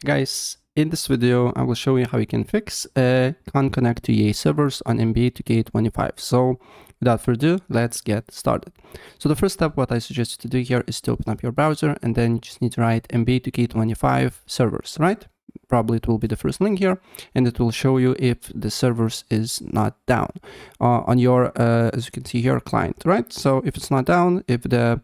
Guys, in this video, I will show you how you can fix can't connect to EA servers on MBA2K25. So without further ado, let's get started. So the first step, what I suggest you to do here is to open up your browser, and then you just need to write MBA2K25 servers, right? Probably it will be the first link here, and it will show you if the servers is not down on your, as you can see here, client, right? So if it's not down, if the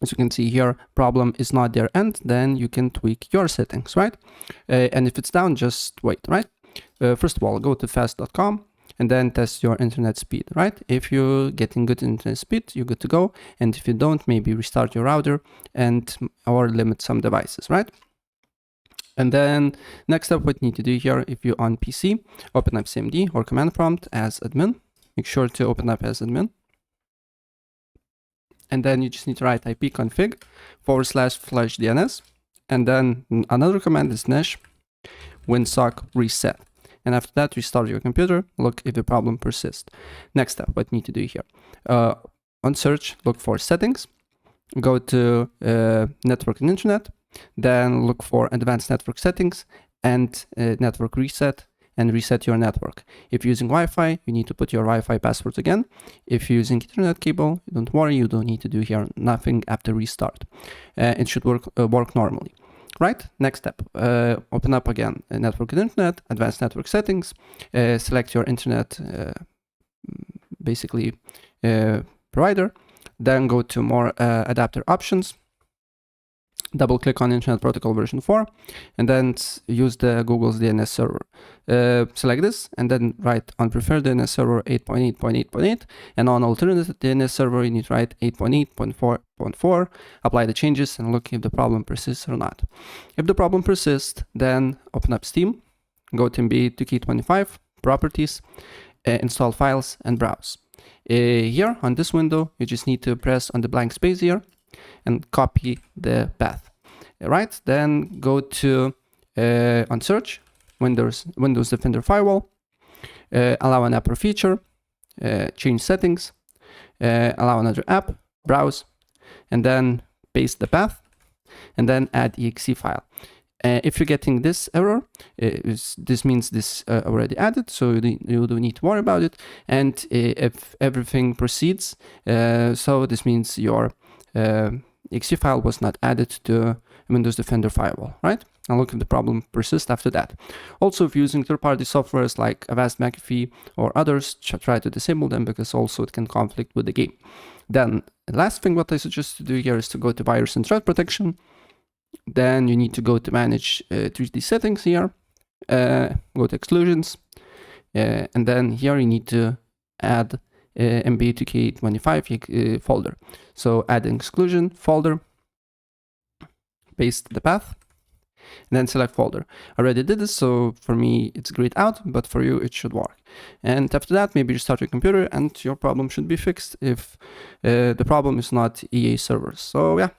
as you can see here, problem is not their end, then you can tweak your settings, right? And if it's down, just wait, right? First of all, go to fast.com and then test your internet speed, right? If you're getting good internet speed, you're good to go. And if you don't, maybe restart your router or limit some devices, right? And then next up, what you need to do here, if you're on PC, open up CMD or command prompt as admin. Make sure to open up as admin. And then you just need to write ipconfig /flush DNS. And then another command is nesh winsock reset. And after that, restart your computer, look if the problem persists. Next step, what you need to do here. On search, look for settings, go to network and internet, then look for advanced network settings and network reset, and reset your network. If you're using Wi-Fi, you need to put your Wi-Fi password again. If you're using Ethernet cable, don't worry, you don't need to do here nothing after restart. It should work normally. Right, next step, open up again network and internet, advanced network settings, select your internet, basically provider, then go to more adapter options, double click on Internet Protocol version 4, and then use the Google's DNS server. Select this, and then write on preferred DNS server 8.8.8.8, and on alternate DNS server, you need to write 8.8.4.4, apply the changes, and look if the problem persists or not. If the problem persists, then open up Steam, go to MBA2K25, properties, install files, and browse. Here, on this window, you just need to press on the blank space here, and copy the path, right? Then go to on search, Windows Defender Firewall, allow an app or feature, change settings, allow another app, browse, and then paste the path, and then add exe file. If you're getting this error, this means this already added, so you don't need to worry about it. And if everything proceeds, so this means your exe file was not added to Windows Defender Firewall, right? And look if the problem persists after that. Also, if you're using third-party softwares like Avast, McAfee, or others, try to disable them because also it can conflict with the game. Then, the last thing what I suggest to do here is to go to virus and threat protection. Then you need to go to manage 3D settings here, go to exclusions, and then here you need to add MBA2K25 folder. So add an exclusion folder, paste the path, and then select folder. I already did this, so for me it's grayed out, but for you it should work. And after that, maybe restart your computer and your problem should be fixed if the problem is not EA servers. So yeah,